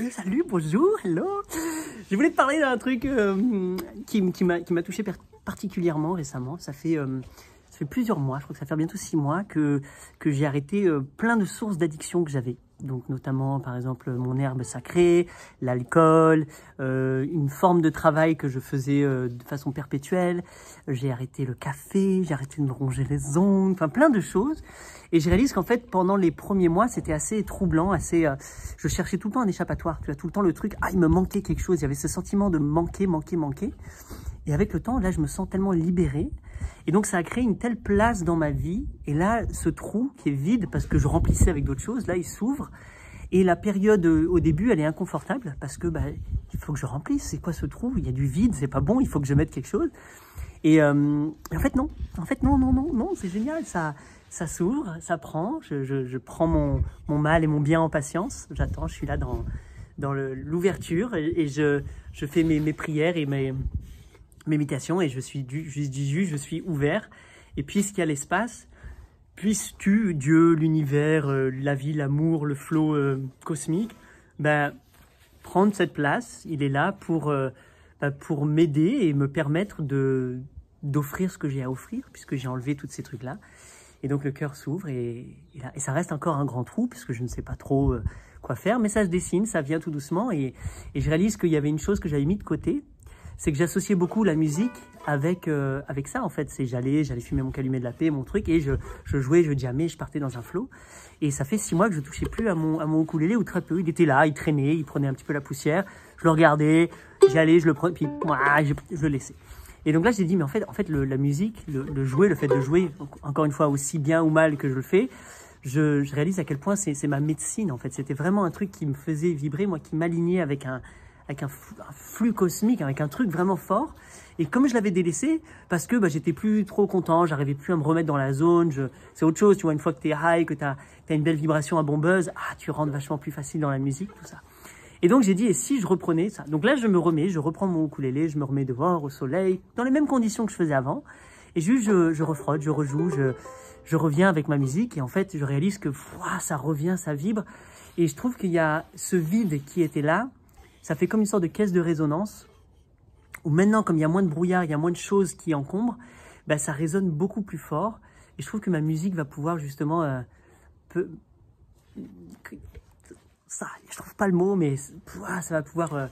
Salut, bonjour, hello. Je voulais te parler d'un truc qui m'a touché particulièrement récemment. Ça fait plusieurs mois, je crois que ça fait bientôt 6 mois que j'ai arrêté plein de sources d'addiction que j'avais. Donc notamment par exemple mon herbe sacrée, l'alcool, une forme de travail que je faisais de façon perpétuelle. J'ai arrêté le café, j'ai arrêté de me ronger les ongles, enfin plein de choses. Et je réalise qu'en fait pendant les premiers mois c'était assez troublant, je cherchais tout le temps un échappatoire. Tu vois, tout le temps le truc, il me manquait quelque chose. Il y avait ce sentiment de manquer. Et avec le temps, là, je me sens tellement libérée. Et donc, ça a créé une telle place dans ma vie. Et là, ce trou qui est vide, parce que je remplissais avec d'autres choses, là, il s'ouvre. Et la période, au début, elle est inconfortable, parce que il faut que je remplisse. C'est quoi ce trou? Il y a du vide, c'est pas bon, il faut que je mette quelque chose. Et en fait, non. En fait, non, c'est génial. Ça s'ouvre, ça prend. Je prends mon mal et mon bien en patience. J'attends, je suis là dans l'ouverture et je fais mes prières et mes méditations et je suis ouvert. Et puisqu'il y a l'espace, puisses-tu, Dieu, l'univers, la vie, l'amour, le flot cosmique, prendre cette place. Il est là pour m'aider et me permettre d'offrir ce que j'ai à offrir, puisque j'ai enlevé tous ces trucs-là. Et donc le cœur s'ouvre et ça reste encore un grand trou, puisque je ne sais pas trop quoi faire, mais ça se dessine, ça vient tout doucement. Et je réalise qu'il y avait une chose que j'avais mis de côté, c'est que j'associais beaucoup la musique avec ça en fait. J'allais fumer mon calumet de la paix, mon truc, et je jouais, je jammais, je partais dans un flow. Et ça fait 6 mois que je touchais plus à mon ukulélé, ou très peu. Il était là, il traînait, il prenait un petit peu la poussière. Je le regardais, j'y allais, je le prenais, puis je le laissais. Et donc là, j'ai dit, mais en fait la musique, le jouer, le fait de jouer, encore une fois, aussi bien ou mal que je le fais, je réalise à quel point c'est ma médecine, en fait. C'était vraiment un truc qui me faisait vibrer, moi, qui m'alignait avec un flux cosmique, avec un truc vraiment fort. Et comme je l'avais délaissé, parce que j'étais plus trop content, j'arrivais plus à me remettre dans la zone, c'est autre chose, tu vois, une fois que t'es high, que t'as une belle vibration, un bon buzz, tu rentres vachement plus facile dans la musique, tout ça. Et donc j'ai dit, et si je reprenais ça? Donc là je reprends mon ukulélé, je me remets dehors au soleil, dans les mêmes conditions que je faisais avant, et juste je refrotte, je rejoue, je reviens avec ma musique, et en fait je réalise que ça revient, ça vibre, et je trouve qu'il y a ce vide qui était là, ça fait comme une sorte de caisse de résonance, où maintenant comme il y a moins de brouillard, il y a moins de choses qui encombrent, ça résonne beaucoup plus fort, et je trouve que ma musique va pouvoir justement je trouve pas le mot, mais ça va pouvoir.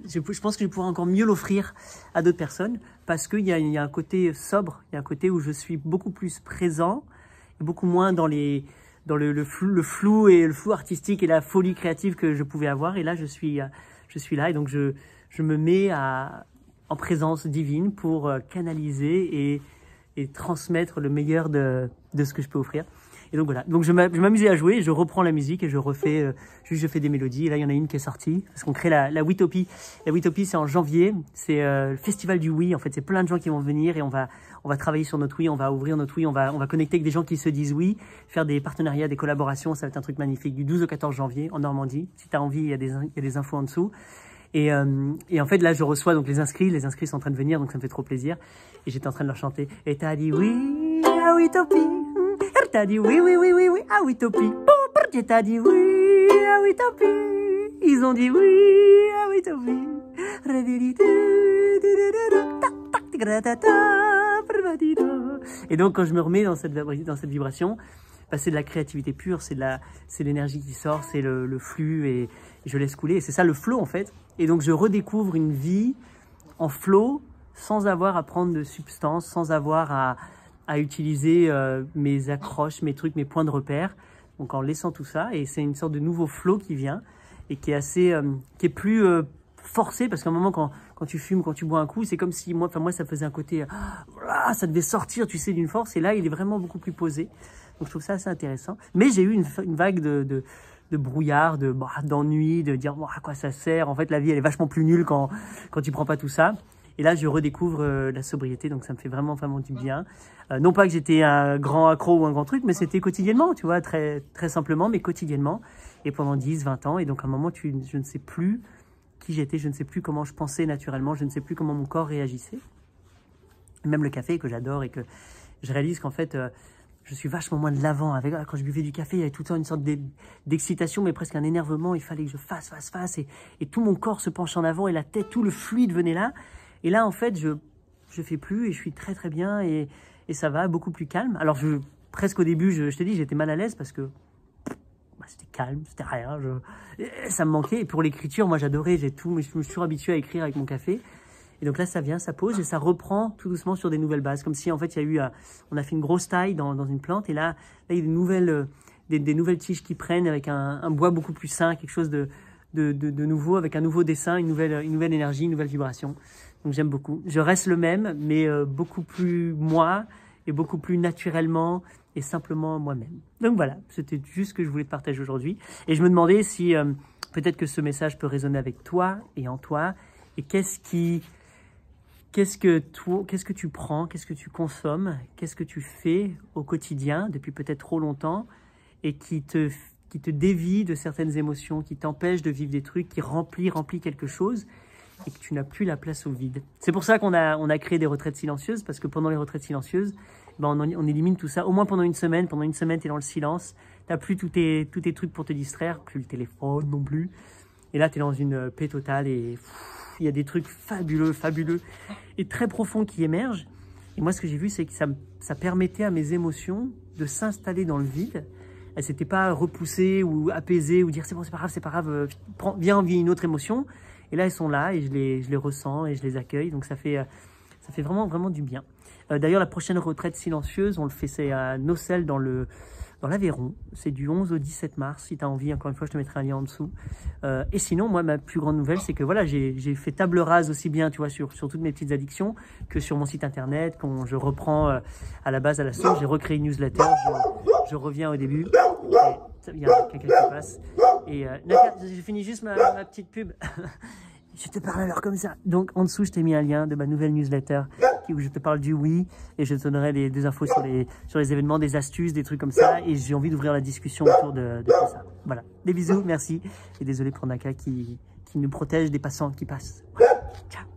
Je pense que je vais pouvoir encore mieux l'offrir à d'autres personnes, parce qu'il y a un côté sobre, il y a un côté où je suis beaucoup plus présent, et beaucoup moins dans le flou et le flou artistique et la folie créative que je pouvais avoir. Et là, je suis là, et donc je me mets en présence divine pour canaliser et transmettre le meilleur de ce que je peux offrir. Et donc voilà, donc je m'amusais à jouer, je reprends la musique et je refais, je fais des mélodies. Et là, il y en a une qui est sortie, parce qu'on crée la Witopie. La Witopie, c'est en janvier, c'est le festival du oui. En fait, c'est plein de gens qui vont venir et on va travailler sur notre oui, on va ouvrir notre oui, on va connecter avec des gens qui se disent oui, faire des partenariats, des collaborations. Ça va être un truc magnifique, du 12 au 14 janvier en Normandie. Si tu as envie, il y a des infos en dessous. Et en fait, là, je reçois donc les inscrits sont en train de venir, donc ça me fait trop plaisir. Et j'étais en train de leur chanter. Et t'as dit oui, à Witopie. T'as dit oui, à Witopie. Et t'as dit oui, à Witopie. Ils ont dit oui, à Witopie. Et donc, quand je me remets dans cette vibration, c'est de la créativité pure, c'est l'énergie qui sort, c'est le flux, et je laisse couler. Et c'est ça le flow, en fait. Et donc, je redécouvre une vie en flow, sans avoir à prendre de substance, sans avoir à utiliser mes accroches, mes trucs, mes points de repère. Donc en laissant tout ça, et c'est une sorte de nouveau flow qui vient et qui est assez, qui est plus forcé, parce qu'à un moment quand tu fumes, quand tu bois un coup, c'est comme si moi ça faisait un côté, ça devait sortir, tu sais, d'une force, et là il est vraiment beaucoup plus posé. Donc je trouve ça assez intéressant. Mais j'ai eu une vague de brouillard, d'ennui, de dire à quoi ça sert. En fait, la vie elle est vachement plus nulle quand tu prends pas tout ça. Et là, je redécouvre la sobriété, donc ça me fait vraiment, vraiment du bien. Non pas que j'étais un grand accro ou un grand truc, mais c'était quotidiennement, tu vois, très, très simplement, mais quotidiennement. Et pendant 10, 20 ans, et donc à un moment, je ne sais plus qui j'étais, je ne sais plus comment je pensais naturellement, je ne sais plus comment mon corps réagissait. Même le café que j'adore, et que je réalise qu'en fait, je suis vachement moins de l'avant. Quand je buvais du café, il y avait tout le temps une sorte d'excitation, mais presque un énervement. Il fallait que je fasse. Et tout mon corps se penche en avant et la tête, tout le fluide venait là. Et là, en fait, je fais plus et je suis très bien et ça va, beaucoup plus calme. Alors, presque au début, je te dis, j'étais mal à l'aise parce que c'était calme, c'était rien. Ça me manquait. Et pour l'écriture, moi, j'adorais, je me suis toujours habitué à écrire avec mon café. Et donc là, ça vient, ça pose et ça reprend tout doucement sur des nouvelles bases. Comme si, en fait, on a fait une grosse taille dans une plante. Et là, il y a des nouvelles tiges qui prennent avec un bois beaucoup plus sain, quelque chose de nouveau, avec un nouveau dessin, une nouvelle énergie, une nouvelle vibration. Donc j'aime beaucoup. Je reste le même, mais beaucoup plus moi et beaucoup plus naturellement et simplement moi-même. Donc voilà, c'était juste ce que je voulais te partager aujourd'hui. Et je me demandais si peut-être que ce message peut résonner avec toi et en toi. Et qu'est-ce que tu prends, qu'est-ce que tu consommes, qu'est-ce que tu fais au quotidien depuis peut-être trop longtemps et qui te dévie de certaines émotions, qui t'empêche de vivre des trucs, qui remplit quelque chose et que tu n'as plus la place au vide. C'est pour ça qu'on a créé des retraites silencieuses, parce que pendant les retraites silencieuses, on élimine tout ça, au moins pendant une semaine. Pendant une semaine, tu es dans le silence, tu n'as plus tous tes trucs pour te distraire, plus le téléphone non plus. Et là, tu es dans une paix totale et il y a des trucs fabuleux et très profonds qui émergent. Et moi, ce que j'ai vu, c'est que ça permettait à mes émotions de s'installer dans le vide. Elles ne s'étaient pas repoussées ou apaisées ou dire c'est bon, c'est pas grave, viens, on vit une autre émotion. Et là, elles sont là et je les ressens et je les accueille. Donc, ça fait vraiment du bien. D'ailleurs, la prochaine retraite silencieuse, on le fait, c'est à Nocelles dans l'Aveyron. C'est du 11 au 17 mars. Si tu as envie, encore une fois, je te mettrai un lien en dessous. Et sinon, moi, ma plus grande nouvelle, c'est que voilà, j'ai fait table rase aussi bien, tu vois, sur toutes mes petites addictions que sur mon site internet. Quand je reprends à la base, à la source, j'ai recréé une newsletter. Je reviens au début. Il y a quelqu'un qui passe. Et Naka, j'ai fini juste ma petite pub. Je te parle alors comme ça. Donc, en dessous, je t'ai mis un lien de ma nouvelle newsletter où je te parle du oui et je te donnerai des infos sur les événements, des astuces, des trucs comme ça. Et j'ai envie d'ouvrir la discussion autour de tout ça. Voilà. Des bisous, merci. Et désolé pour Naka qui nous protège des passants qui passent. Voilà. Ciao.